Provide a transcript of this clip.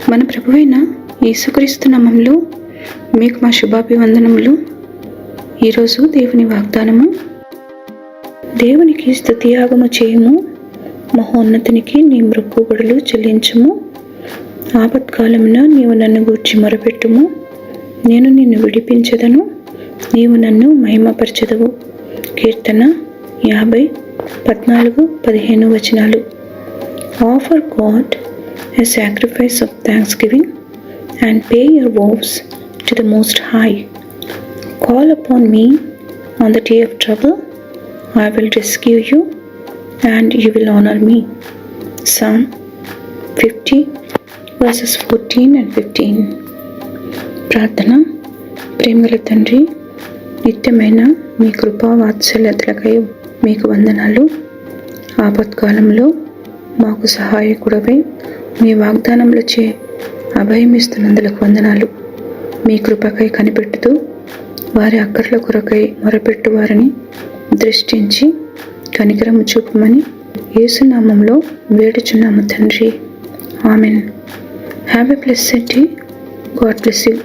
మన ప్రభువైన యేసుక్రీస్తు నామములో మీకు మా శుభాభివందనములు. ఈరోజు దేవుని వాగ్దానము. దేవునికి స్తుతియాగము చేయము, మహోన్నతునికి నీ మృక్కుబడులు చెల్లించుము. ఆపత్కాలమున నీవు నన్ను గూర్చి మొరపెట్టుము, నేను నిన్ను విడిపించెదను, నీవు నన్ను మహిమపరచెదవు. కీర్తన 50:14-15 Offer God a sacrifice of thanksgiving and pay your vows to the Most High. Call upon me on the day of trouble. I will rescue you and you will honor me. Psalm 50:14-15. ప్రార్థన. ప్రేమగల తండ్రి, నిత్యమైన మీ కృపా వాత్సల్యతలకై మీకు వందనాలు. ఆపత్కాలంలో మాకు సహాయకుడవై మీ వాగ్దానములచే అభయమిస్తున్నందులకు వందనాలు. మీ కృపకై కనిపెట్టుతూ వారి అక్కర్ల కొరకై మొరపెట్టు వారిని దృష్టించి కనికరము చూపమని యేసు నామములో వేడుచున్నాము తండ్రి. Amen. Have a blessed day. God bless you.